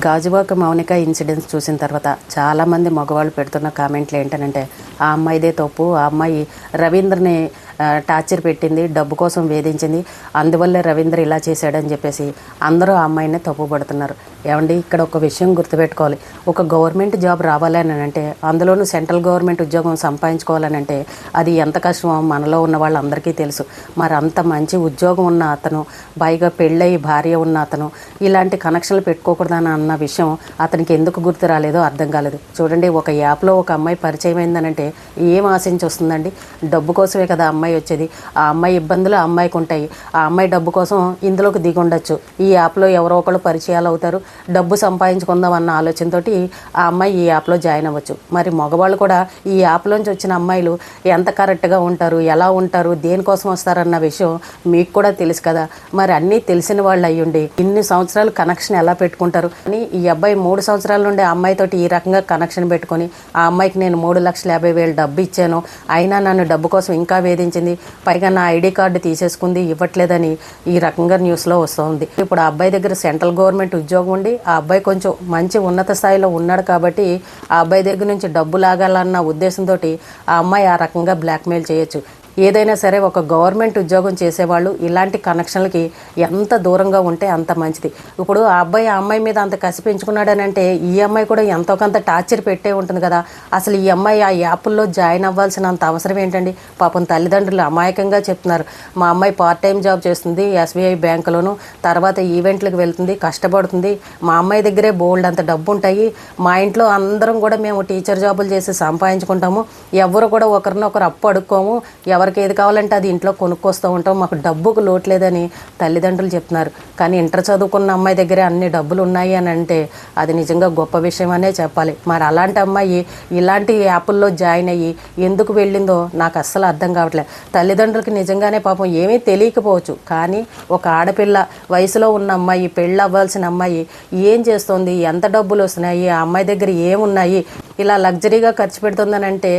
Gajuwaka Mounika incidents చూసిన తర్వాత చాలామంది మగవాళ్ళు పెడుతున్న కామెంట్లు ఏంటనంటే ఆ అమ్మాయిదే తప్పు, ఆ అమ్మాయి రవీంద్రని టార్చర్ పెట్టింది, డబ్బు కోసం వేధించింది, అందువల్లే రవీంద్ర ఇలా చేశాడని చెప్పేసి అందరూ ఆ అమ్మాయినే తప్పుపడుతున్నారు. ఏమండి, ఇక్కడ ఒక విషయం గుర్తుపెట్టుకోవాలి. ఒక గవర్నమెంట్ జాబ్ రావాలని అంటే, అందులోనూ సెంట్రల్ గవర్నమెంట్ ఉద్యోగం సంపాదించుకోవాలని అంటే అది ఎంత కష్టమో మనలో ఉన్న వాళ్ళందరికీ తెలుసు. మరి అంత మంచి ఉద్యోగం ఉన్న అతను, పైగా పెళ్ళయి భార్య ఉన్న అతను ఇలాంటి కనెక్షన్లు పెట్టుకోకూడదని అన్న విషయం అతనికి ఎందుకు గుర్తు రాలేదో అర్థం కాలేదు. చూడండి, ఒక యాప్లో ఒక అమ్మాయి పరిచయం అయిందనంటే ఏం ఆశించి వస్తుందండి? డబ్బు కోసమే కదా అమ్మాయి వచ్చేది. ఆ అమ్మాయి ఇబ్బందులు ఆ అమ్మాయికి ఉంటాయి. ఆ అమ్మాయి డబ్బు కోసం ఇందులోకి దిగి ఉండొచ్చు. ఈ యాప్లో ఎవరో ఒకళ్ళు పరిచయాలు అవుతారు, డబ్బు సంపాదించుకుందాం అన్న ఆలోచనతోటి ఆ అమ్మాయి ఈ యాప్లో జాయిన్ అవ్వచ్చు. మరి మగవాళ్ళు కూడా ఈ యాప్లోంచి వచ్చిన అమ్మాయిలు ఎంత కరెక్ట్గా ఉంటారు, ఎలా ఉంటారు, దేనికోసం వస్తారన్న విషయం మీకు కూడా తెలుసు కదా. మరి అన్నీ తెలిసిన వాళ్ళు అయ్యుండి ఇన్ని సంవత్సరాలు కనెక్షన్ ఎలా పెట్టుకుంటారు అని ఈ అబ్బాయి 3 సంవత్సరాల నుండి ఆ అమ్మాయితోటి ఈ రకంగా కనెక్షన్ పెట్టుకొని ఆ అమ్మాయికి నేను 3,50,000 డబ్బు ఇచ్చాను, అయినా నన్ను డబ్బు కోసం ఇంకా వేధించింది, పైగా నా ఐడి కార్డు తీసేసుకుంది, ఇవ్వట్లేదని ఈ రకంగా న్యూస్లో వస్తుంది. ఇప్పుడు ఆ అబ్బాయి దగ్గర సెంట్రల్ గవర్నమెంట్ ఉద్యోగం ఉండి ఆ అబ్బాయి కొంచెం మంచి ఉన్నత స్థాయిలో ఉన్నాడు కాబట్టి ఆ అబ్బాయి దగ్గర నుంచి డబ్బు లాగాలన్న ఉద్దేశంతో ఆ అమ్మాయి ఆ రకంగా బ్లాక్మెయిల్ చేయొచ్చు. ఏదైనా సరే ఒక గవర్నమెంట్ ఉద్యోగం చేసేవాళ్ళు ఇలాంటి కనెక్షన్లకి ఎంత దూరంగా ఉంటే అంత మంచిది. ఇప్పుడు ఆ అబ్బాయి ఆ అమ్మాయి మీద అంత కసి పెంచుకున్నాడని అంటే ఈ అమ్మాయి కూడా ఎంతో కొంత టార్చర్ పెట్టే ఉంటుంది కదా. అసలు ఈ అమ్మాయి ఆ యాప్ల్లో జాయిన్ అవ్వాల్సినంత అవసరం ఏంటండి? పాపం తల్లిదండ్రులు అమాయకంగా చెప్తున్నారు. మా అమ్మాయి పార్ట్ టైం జాబ్ చేస్తుంది SBI బ్యాంకులోను, తర్వాత ఈవెంట్లకు వెళ్తుంది, కష్టపడుతుంది, మా అమ్మాయి దగ్గరే బోల్డ్ అంత డబ్బు ఉంటాయి, మా ఇంట్లో అందరం కూడా మేము టీచర్ జాబులు చేసి సంపాదించుకుంటాము, ఎవరు కూడా ఒకరినొకరు అప్పు అడుక్కోము, ఎవరికి ఏది కావాలంటే అది ఇంట్లో కొనుక్కొస్తూ ఉంటాం, మాకు డబ్బుకు లోటు లేదని తల్లిదండ్రులు చెప్తున్నారు. కానీ ఇంటర్ చదువుకున్న అమ్మాయి దగ్గరే అన్ని డబ్బులు ఉన్నాయి అని అంటే అది నిజంగా గొప్ప విషయం అనే చెప్పాలి. మరి అలాంటి అమ్మాయి ఇలాంటి యాప్ల్లో జాయిన్ అయ్యి ఎందుకు వెళ్ళిందో నాకు అస్సలు అర్థం కావట్లేదు. తల్లిదండ్రులకి నిజంగానే పాపం ఏమీ తెలియకపోవచ్చు, కానీ ఒక ఆడపిల్ల వయసులో ఉన్న అమ్మాయి, పెళ్ళి అవ్వాల్సిన అమ్మాయి ఏం చేస్తుంది, ఎంత డబ్బులు వస్తున్నాయి, ఆ అమ్మాయి దగ్గర ఏమున్నాయి, ఇలా లగ్జరీగా ఖర్చు పెడుతుందని అంటే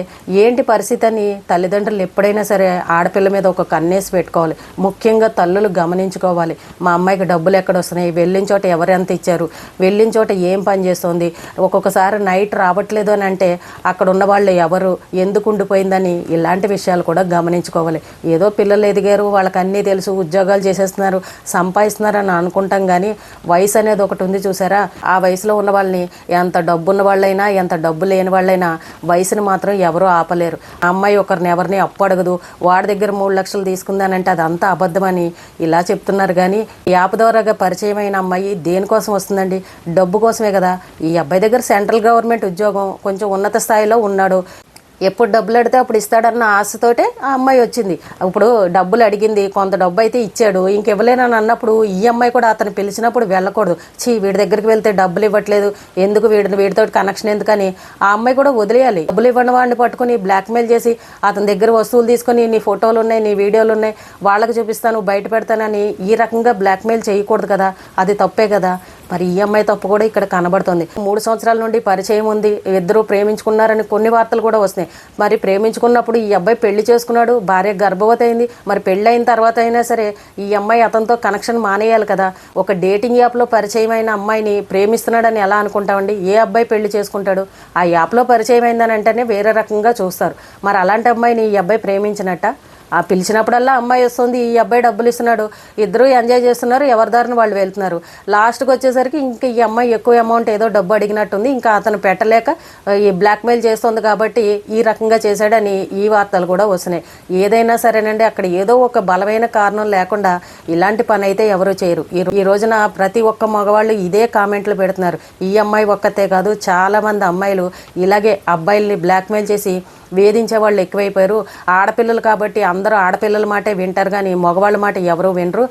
ఏంటి పరిస్థితి అని తల్లిదండ్రులు ఎప్పుడైనా సరే ఆడపిల్ల మీద ఒక కన్నేసి పెట్టుకోవాలి. ముఖ్యంగా తల్లులు గమనించుకోవాలి. మా అమ్మాయికి డబ్బులు ఎక్కడ వస్తున్నాయి, వెళ్ళిన చోట ఎవరు ఎంత ఇచ్చారు, వెళ్ళిన చోట ఏం పని చేస్తుంది, ఒక్కొక్కసారి నైట్ రావట్లేదు అని అంటే అక్కడ ఉన్న వాళ్ళు ఎవరు, ఎందుకు ఉండిపోయిందని ఇలాంటి విషయాలు కూడా గమనించుకోవాలి. ఏదో పిల్లలు ఎదిగారు, వాళ్ళకి అన్నీ తెలుసు, ఉద్యోగాలు చేసేస్తున్నారు, సంపాదిస్తున్నారు అని అనుకుంటాం. కానీ వయసు అనేది ఒకటి ఉంది చూసారా, ఆ వయసులో ఉన్న వాళ్ళని ఎంత డబ్బు ఉన్న వాళ్ళైనా ఎంత డబ్బు లేని వాళ్ళైనా వయసుని మాత్రం ఎవరూ ఆపలేరు. ఆ అమ్మాయి ఒకరిని ఎవరిని అప్పు అడగదు, వాడి దగ్గర 3 లక్షలు తీసుకుందానంటే అదంతా అబద్ధమని ఇలా చెప్తున్నారు. కానీ ఈ యాప్ ద్వారాగా పరిచయం అయిన అమ్మాయి దేనికోసం వస్తుందండి? డబ్బు కోసమే కదా. ఈ అబ్బాయి దగ్గర సెంట్రల్ గవర్నమెంట్ ఉద్యోగం, కొంచెం ఉన్నత స్థాయిలో ఉన్నాడు, ఎప్పుడు డబ్బులు అడితే అప్పుడు ఇస్తాడన్న ఆశతోటే ఆ అమ్మాయి వచ్చింది. ఇప్పుడు డబ్బులు అడిగింది, కొంత డబ్బు అయితే ఇచ్చాడు, ఇంకివ్వలేనని అన్నప్పుడు ఈ అమ్మాయి కూడా అతను పిలిచినప్పుడు వెళ్ళకూడదు. వీడి దగ్గరికి వెళ్తే డబ్బులు ఇవ్వట్లేదు, ఎందుకు వీడితో కనెక్షన్ ఎందుకని ఆ అమ్మాయి కూడా వదిలేయాలి. డబ్బులు ఇవ్వని వాడిని పట్టుకుని బ్లాక్మెయిల్ చేసి అతని దగ్గర వస్తువులు తీసుకొని నీ ఫోటోలు ఉన్నాయి, నీ వీడియోలు ఉన్నాయి, వాళ్ళకి చూపిస్తాను, బయట పెడతానని ఈ రకంగా బ్లాక్మెయిల్ చేయకూడదు కదా. అది తప్పే కదా. మరి ఈ అమ్మాయి తప్పు కూడా ఇక్కడ కనబడుతుంది. 3 సంవత్సరాల నుండి పరిచయం ఉంది, ఇద్దరు ప్రేమించుకున్నారని కొన్ని వార్తలు కూడా వస్తున్నాయి. మరి ప్రేమించుకున్నప్పుడు ఈ అబ్బాయి పెళ్లి చేసుకున్నాడు, భార్య గర్భవతి అయింది. మరి పెళ్ళి అయిన తర్వాత అయినా సరే ఈ అమ్మాయి అతనితో కనెక్షన్ మానేయాలి కదా. ఒక డేటింగ్ యాప్లో పరిచయం అయిన అమ్మాయిని ప్రేమిస్తున్నాడని ఎలా అనుకుంటామండి? ఏ అబ్బాయి పెళ్లి చేసుకుంటాడు? ఆ యాప్లో పరిచయం అయిందని అంటేనే వేరే రకంగా చూస్తారు. మరి అలాంటి అమ్మాయిని ఈ అబ్బాయి ప్రేమించినట్ట? ఆ పిలిచినప్పుడల్లా అమ్మాయి వస్తుంది, ఈ అబ్బాయి డబ్బులు ఇస్తున్నాడు, ఇద్దరు ఎంజాయ్ చేస్తున్నారు, ఎవరి దారిని వాళ్ళు వెళ్తున్నారు. లాస్ట్కి వచ్చేసరికి ఇంకా ఈ అమ్మాయి ఎక్కువ అమౌంట్ ఏదో డబ్బు అడిగినట్టుంది, ఇంకా అతను పెట్టలేక ఈ బ్లాక్మెయిల్ చేస్తుంది కాబట్టి ఈ రకంగా చేశాడని ఈ వార్తలు కూడా వస్తున్నాయి. ఏదైనా సరేనండి, అక్కడ ఏదో ఒక బలమైన కారణం లేకుండా ఇలాంటి పని అయితే ఎవరు చేయరు. ఈ రోజున ప్రతి ఒక్క మగవాళ్ళు ఇదే కామెంట్లు పెడుతున్నారు. ఈ అమ్మాయి ఒక్కతే కాదు, చాలామంది అమ్మాయిలు ఇలాగే అబ్బాయిల్ని బ్లాక్మెయిల్ చేసి వేధించే వాళ్ళు ఎక్కువైపోయారు. ఆడపిల్లలు కాబట్టి అందరూ ఆడపిల్లల మాటే వింటారు, కానీ మగవాళ్ళ మాట ఎవరూ వినరు.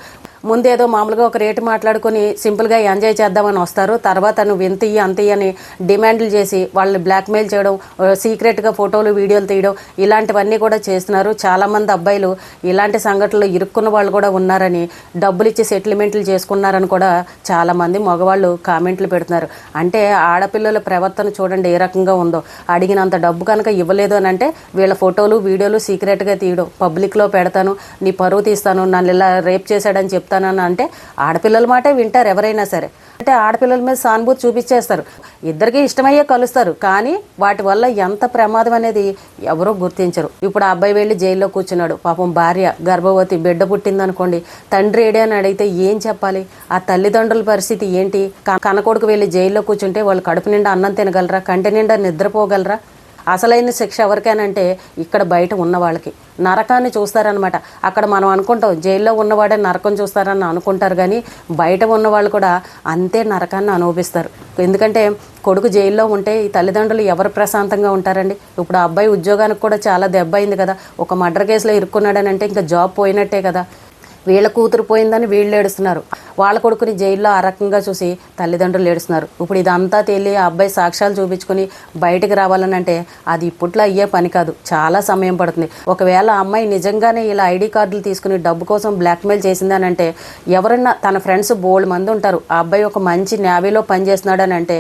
ముందేదో మామూలుగా ఒక రేటు మాట్లాడుకొని సింపుల్గా ఎంజాయ్ చేద్దామని వస్తారు, తర్వాత నువ్వు ఎంత ఇయ్యి అంత అని డిమాండ్లు చేసి వాళ్ళని బ్లాక్మెయిల్ చేయడం, సీక్రెట్గా ఫోటోలు వీడియోలు తీయడం, ఇలాంటివన్నీ కూడా చేస్తున్నారు. చాలామంది అబ్బాయిలు ఇలాంటి సంఘటనలు ఇరుక్కున్న వాళ్ళు కూడా ఉన్నారని, డబ్బులు ఇచ్చి సెటిల్మెంట్లు చేసుకున్నారని కూడా చాలామంది మగవాళ్ళు కామెంట్లు పెడుతున్నారు. అంటే ఆడపిల్లల ప్రవర్తన చూడండి ఏ రకంగా ఉందో. అడిగినంత డబ్బు కనుక ఇవ్వలేదు అని అంటే వీళ్ళ ఫోటోలు వీడియోలు సీక్రెట్గా తీయడం, పబ్లిక్లో పెడతాను, నీ పరువు తీస్తాను, నన్ను ఇలా రేప్ చేశాడని చెప్తాను వదులుతానని అంటే ఆడపిల్లల మాటే వింటారు ఎవరైనా సరే. అంటే ఆడపిల్లల మీద సానుభూతి చూపించేస్తారు. ఇద్దరికీ ఇష్టమయ్యే కలుస్తారు, కానీ వాటి వల్ల ఎంత ప్రమాదం అనేది ఎవరూ గుర్తించరు. ఇప్పుడు ఆ అబ్బాయి వెళ్ళి జైల్లో కూర్చున్నాడు. పాపం భార్య గర్భవతి, బిడ్డ పుట్టిందనుకోండి, తండ్రి ఏడే అని అడిగితే ఏం చెప్పాలి? ఆ తల్లిదండ్రుల పరిస్థితి ఏంటి? కనకొడుకు వెళ్ళి జైల్లో కూర్చుంటే వాళ్ళు కడుపు నిండా అన్నం తినగలరా? కంటి నిండా నిద్రపోగలరా? అసలైన శిక్ష ఎవరికైనంటే ఇక్కడ బయట ఉన్న వాళ్ళకి. నరకాన్ని చూస్తారనమాట. అక్కడ మనం అనుకుంటాం జైల్లో ఉన్నవాడే నరకం చూస్తారని అనుకుంటారు, కానీ బయట ఉన్నవాళ్ళు కూడా అంతే నరకాన్ని అనుభవిస్తారు. ఎందుకంటే కొడుకు జైల్లో ఉంటే ఈ తల్లిదండ్రులు ఎవరు ప్రశాంతంగా ఉంటారండి? ఇప్పుడు ఆ అబ్బాయి ఉద్యోగానికి కూడా చాలా దెబ్బ అయింది కదా. ఒక మర్డర్ కేసులో ఇరుక్కున్నాడని అంటే ఇంకా జాబ్ పోయినట్టే కదా. వీళ్ళ కూతురు పోయిందని వీళ్ళు ఏడుస్తున్నారు. వాళ్ళ కొడుకుని జైల్లో ఆ రకంగా చూసి తల్లిదండ్రులు ఏడుస్తున్నారు. ఇప్పుడు ఇదంతా తేలి ఆ అబ్బాయి సాక్ష్యాలు చూపించుకుని బయటకు రావాలని అంటే అది ఇప్పట్లో అయ్యే పని కాదు, చాలా సమయం పడుతుంది. ఒకవేళ ఆ అమ్మాయి నిజంగానే ఇలా ఐడి కార్డులు తీసుకుని డబ్బు కోసం బ్లాక్మెయిల్ చేసిందని అంటే ఎవరన్నా తన ఫ్రెండ్స్ బోల్డ్ మంది ఉంటారు. ఆ అబ్బాయి ఒక మంచి నేవీలో పనిచేస్తున్నాడని అంటే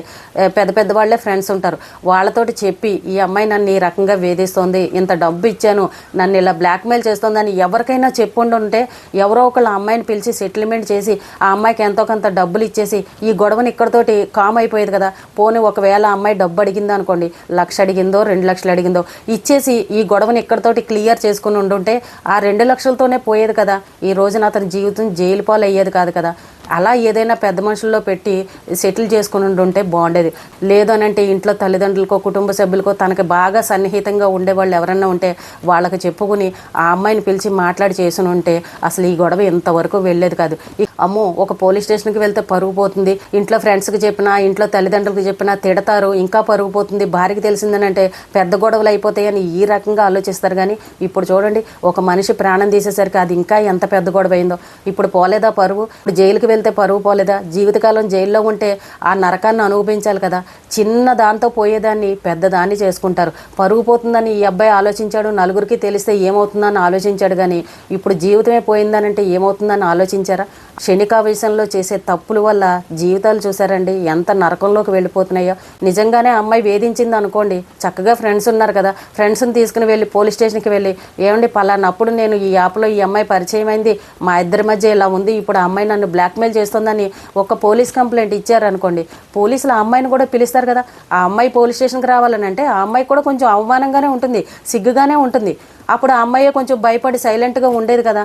పెద్ద పెద్ద వాళ్ళే ఫ్రెండ్స్ ఉంటారు. వాళ్ళతోటి చెప్పి ఈ అమ్మాయి నన్ను ఈ రకంగా వేధిస్తోంది, ఇంత డబ్బు ఇచ్చాను, నన్ను ఇలా బ్లాక్మెయిల్ చేస్తోందని ఎవరికైనా చెప్పుండుంటే ఎవరో ఒకళ్ళు ఆ అమ్మాయిని పిలిచి సెటిల్మెంట్ చేసి ఆ అమ్మాయికి ఎంతో కొంత డబ్బులు ఇచ్చేసి ఈ గొడవని ఇక్కడతోటి కామ్ అయిపోయేది కదా. పోనీ ఒకవేళ ఆ అమ్మాయి డబ్బు అడిగింది అనుకోండి, 1,00,000 అడిగిందో 2,00,000 అడిగిందో ఇచ్చేసి ఈ గొడవని ఇక్కడతోటి క్లియర్ చేసుకుని ఉండుంటే ఆ 2,00,000తోనే పోయేది కదా. ఈ రోజున అతని జీవితం జైలు పాలు అయ్యేది కాదు కదా. అలా ఏదైనా పెద్ద మనుషుల్లో పెట్టి సెటిల్ చేసుకుని ఉంటే బాగుండేది. లేదు అని అంటే ఇంట్లో తల్లిదండ్రులకో కుటుంబ సభ్యులకో తనకి బాగా సన్నిహితంగా ఉండేవాళ్ళు ఎవరన్నా ఉంటే వాళ్ళకి చెప్పుకుని ఆ అమ్మాయిని పిలిచి మాట్లాడి చేసుకుని ఉంటే అసలు ఈ గొడవ ఇంతవరకు వెళ్ళేది కాదు. అమ్మో, ఒక పోలీస్ స్టేషన్కి వెళ్తే పరుగు పోతుంది, ఇంట్లో ఫ్రెండ్స్కి చెప్పినా ఇంట్లో తల్లిదండ్రులకి చెప్పినా తిడతారు, ఇంకా పరుగు పోతుంది, భార్యకి తెలిసిందని అంటే పెద్ద గొడవలు అయిపోతాయని ఈ రకంగా ఆలోచిస్తారు. కానీ ఇప్పుడు చూడండి, ఒక మనిషి ప్రాణం తీసేసరికి అది ఇంకా ఎంత పెద్ద గొడవ అయిందో. ఇప్పుడు పోలేదా పరువు? ఇప్పుడు జైలుకి వెళ్తే పరువు పోలేదా? జీవితకాలం జైల్లో ఉంటే ఆ నరకాన్ని అనుభవించాలి కదా. చిన్న దాంతో పోయేదాన్ని పెద్దదాన్ని చేసుకుంటారు. పరుగు పోతుందని ఈ అబ్బాయి ఆలోచించాడు, నలుగురికి తెలిస్తే ఏమవుతుందని ఆలోచించాడు. కానీ ఇప్పుడు జీవితమే పోయిందనంటే ఏమవుతుందని ఆలోచించారా? క్షణికావేశంలో చేసే తప్పుల వల్ల జీవితాలు చూసారండి ఎంత నరకంలోకి వెళ్ళిపోతున్నాయో. నిజంగానే అమ్మాయి వేధించింది అనుకోండి, చక్కగా ఫ్రెండ్స్ ఉన్నారు కదా, ఫ్రెండ్స్ని తీసుకుని వెళ్ళి పోలీస్ స్టేషన్కి వెళ్ళి ఏమండి పలానప్పుడు నేను ఈ యాప్లో ఈ అమ్మాయి పరిచయం అయింది, మా ఇద్దరి మధ్య ఇలా ఉంది, ఇప్పుడు ఆ అమ్మాయి నన్ను బ్లాక్మెయిల్ చేస్తుందని ఒక పోలీస్ కంప్లైంట్ ఇచ్చారనుకోండి, పోలీసులు ఆ అమ్మాయిని కూడా పిలుస్తారు కదా. ఆ అమ్మాయి పోలీస్ స్టేషన్కి రావాలని అంటే ఆ అమ్మాయి కూడా కొంచెం అవమానంగానే ఉంటుంది, సిగ్గుగానే ఉంటుంది. అప్పుడు ఆ అమ్మాయి కొంచెం భయపడి సైలెంట్గా ఉండేది కదా.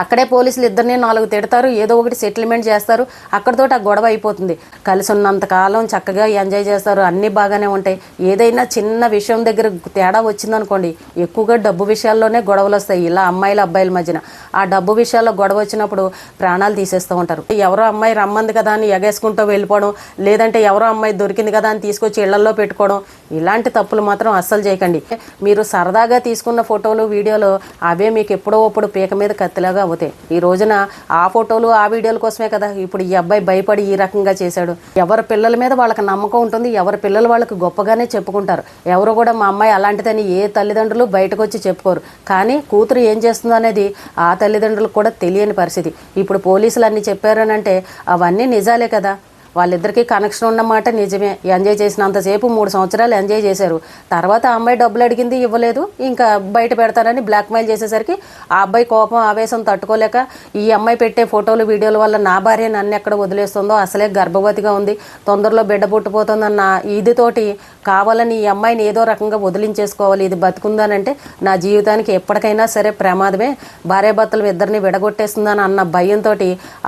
అక్కడే పోలీసులు ఇద్దరిని 4 తిడతారు, ఏదో ఒకటి సెటిల్మెంట్ చేస్తారు, అక్కడితోటి ఆ గొడవ అయిపోతుంది. కలిసి ఉన్నంతకాలం చక్కగా ఎంజాయ్ చేస్తారు, అన్నీ బాగానే ఉంటాయి. ఏదైనా చిన్న విషయం దగ్గర తేడా వచ్చిందనుకోండి, ఎక్కువగా డబ్బు విషయాల్లోనే గొడవలు వస్తాయి. ఇలా అమ్మాయిల అబ్బాయిల మధ్యన ఆ డబ్బు విషయాల్లో గొడవ వచ్చినప్పుడు ప్రాణాలు తీసేస్తూ ఉంటారు. ఎవరో అమ్మాయి రమ్మంది కదా అని ఎగేసుకుంటూ వెళ్ళిపోవడం, లేదంటే ఎవరో అమ్మాయి దొరికింది కదా అని తీసుకొచ్చి ఇళ్లల్లో పెట్టుకోవడం, ఇలాంటి తప్పులు మాత్రం అస్సలు చేయకండి. మీరు సరదాగా తీసుకున్న ఫోటోలు వీడియోలు అవే మీకు ఎప్పుడో అప్పుడు పీక మీద కత్తిలాగా అవుతాయి. ఈ రోజున ఆ ఫోటోలు ఆ వీడియోల కోసమే కదా ఇప్పుడు ఈ అబ్బాయి భయపడి ఈ రకంగా చేశాడు. ఎవరి పిల్లల మీద వాళ్ళకి నమ్మకం ఉంటుంది, ఎవరి పిల్లలు వాళ్ళకి గొప్పగానే చెప్పుకుంటారు. ఎవరు కూడా మా అమ్మాయి అలాంటిదని ఏ తల్లిదండ్రులు బయటకు వచ్చి చెప్పుకోరు. కానీ కూతురు ఏం చేస్తుందో అనేది ఆ తల్లిదండ్రులకు కూడా తెలియని పరిస్థితి. ఇప్పుడు పోలీసులు అన్నీ చెప్పారనంటే అవన్నీ నిజాలే కదా. వాళ్ళిద్దరికీ కనెక్షన్ ఉన్నమాట నిజమే. ఎంజాయ్ చేసినంతసేపు 3 సంవత్సరాలు ఎంజాయ్ చేశారు. తర్వాత ఆ అమ్మాయి డబ్బులు అడిగింది, ఇవ్వలేదు, ఇంకా బయట పెడతారని బ్లాక్మెయిల్ చేసేసరికి ఆ అబ్బాయి కోపం ఆవేశం తట్టుకోలేక ఈ అమ్మాయి పెట్టే ఫోటోలు వీడియోల వల్ల నా భార్య నన్ను ఎక్కడ వదిలేస్తుందో, అసలే గర్భవతిగా ఉంది, తొందరలో బిడ్డ పుట్టిపోతుందన్న ఇదితోటి కావాలని ఈ అమ్మాయిని ఏదో రకంగా వదిలించేసుకోవాలి, ఇది బతుకుందానంటే నా జీవితానికి ఎప్పటికైనా సరే ప్రమాదమే, భార్యాభర్తలు ఇద్దరిని విడగొట్టేస్తుందని అన్న భయంతో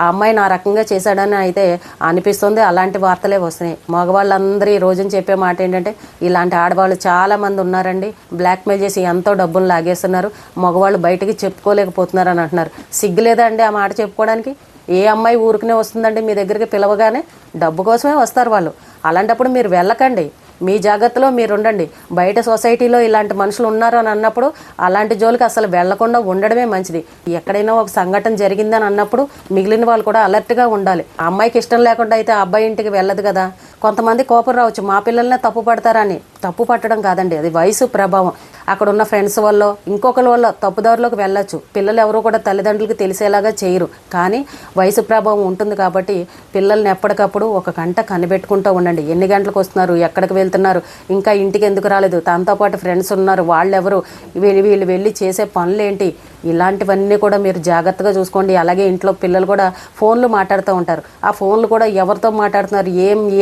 ఆ అమ్మాయిని ఆ రకంగా చేశాడని అయితే అనిపిస్తుంది. అలాంటి వార్తలే వస్తున్నాయి. మగవాళ్ళందరూ ఈ రోజున చెప్పే మాట ఏంటంటే ఇలాంటి ఆడవాళ్ళు చాలా మంది ఉన్నారండి, బ్లాక్మెయిల్ చేసి ఎంతో డబ్బులు లాగేస్తున్నారు, మగవాళ్ళు బయటికి చెప్పుకోలేకపోతున్నారు అని అంటున్నారు. సిగ్గులేదా అండి ఆ మాట చెప్పుకోవడానికి? ఏ అమ్మాయి ఊరికనే వస్తుందండి మీ దగ్గరికి పిలవగానే? డబ్బు కోసమే వస్తారు వాళ్ళు. అలాంటప్పుడు మీరు వెళ్ళకండి, మీ జాగ్రత్తలో మీరు ఉండండి. బయట సొసైటీలో ఇలాంటి మనుషులు ఉన్నారు అని అన్నప్పుడు అలాంటి జోలికి అసలు వెళ్లకుండా ఉండడమే మంచిది. ఎక్కడైనా ఒక సంఘటన జరిగిందని అన్నప్పుడు మిగిలిన వాళ్ళు కూడా అలర్ట్గా ఉండాలి. ఆ అమ్మాయికి ఇష్టం లేకుండా అయితే ఆ అబ్బాయి ఇంటికి వెళ్ళదు కదా. కొంతమంది కోపం రావచ్చు, మా పిల్లల్నే తప్పు పడతారని. తప్పు పట్టడం కాదండి, అది వయసు ప్రభావం. అక్కడ ఉన్న ఫ్రెండ్స్ వల్ల ఇంకొకరి వల్ల తప్పుదారిలోకి వెళ్ళొచ్చు. పిల్లలు ఎవరు కూడా తల్లిదండ్రులకు తెలిసేలాగా చేయరు, కానీ వయసు ప్రభావం ఉంటుంది కాబట్టి పిల్లల్ని ఎప్పటికప్పుడు ఒక గంట కనిపెట్టుకుంటూ ఉండండి. ఎన్ని గంటలకు వస్తున్నారు, ఎక్కడికి వెళ్తున్నారు, ఇంకా ఇంటికి ఎందుకు రాలేదు, తనతో పాటు ఫ్రెండ్స్ ఉన్నారు, వాళ్ళెవరు, వీళ్ళు వెళ్ళి చేసే పనులేంటి, ఇలాంటివన్నీ కూడా మీరు జాగ్రత్తగా చూసుకోండి. అలాగే ఇంట్లో పిల్లలు కూడా ఫోన్లు మాట్లాడుతూ ఉంటారు. ఆ ఫోన్లు కూడా ఎవరితో మాట్లాడుతున్నారు,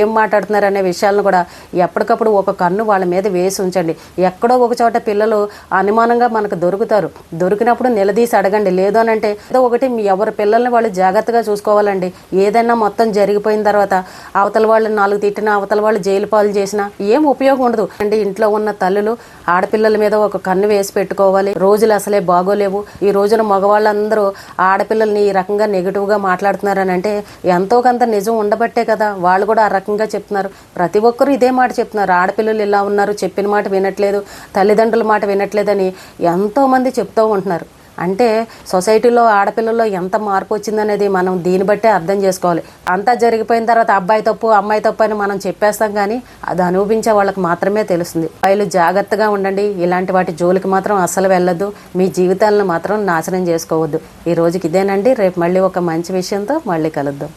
ఏం మాట్లాడుతున్నారు అనే విషయాలను కూడా ఎప్పటికప్పుడు ఒక కన్ను వాళ్ళ మీద వేసి ఉంచండి. ఎక్కడో ఒక చోట పిల్లలు అనుమానంగా మనకు దొరుకుతారు. దొరికినప్పుడు నిలదీసి అడగండి. లేదు అని అంటే ఏదో ఒకటి ఎవరి పిల్లల్ని వాళ్ళు జాగ్రత్తగా చూసుకోవాలండి. ఏదైనా మొత్తం జరిగిపోయిన తర్వాత అవతల వాళ్ళు 4 తిట్టినా, అవతల వాళ్ళు జైలు పాలు చేసినా ఏం ఉపయోగం ఉండదు అండి. ఇంట్లో ఉన్న తల్లులు ఆడపిల్లల మీద ఒక కన్ను వేసి పెట్టుకోవాలి. రోజులు అసలే బాగోలేవు. ఈ రోజున మగవాళ్ళందరూ ఆడపిల్లల్ని ఈ రకంగా నెగిటివ్గా మాట్లాడుతున్నారని అంటే ఎంతో కొంత నిజం ఉండబట్టే కదా వాళ్ళు కూడా ఆ రకంగా చెప్తున్నారు. ప్రతి ఒక్కరూ ఇదే మాట చెప్తున్నారు. ఆడపిల్లలు ఇలా ఉన్నారు, చెప్పిన మాట వినట్లేదు, తల్లిదండ్రుల మాట వినట్లేదని ఎంతోమంది చెప్తూ ఉంటున్నారు. అంటే సొసైటీలో ఆడపిల్లల్లో ఎంత మార్పు వచ్చిందనేది మనం దీన్ని బట్టే అర్థం చేసుకోవాలి. అంతా జరిగిపోయిన తర్వాత అబ్బాయి తప్పు అమ్మాయి తప్పు అని మనం చెప్పేస్తాం, కానీ అది అనుభవించే వాళ్ళకి మాత్రమే తెలుస్తుంది. అబ్బాయిలు జాగ్రత్తగా ఉండండి. ఇలాంటి వాటి జోలికి మాత్రం అస్సలు వెళ్ళొద్దు. మీ జీవితాలను మాత్రం నాశనం చేసుకోవద్దు. ఈ రోజుకి ఇదేనండి. రేపు మళ్ళీ ఒక మంచి విషయంతో మళ్ళీ కలుద్దాం.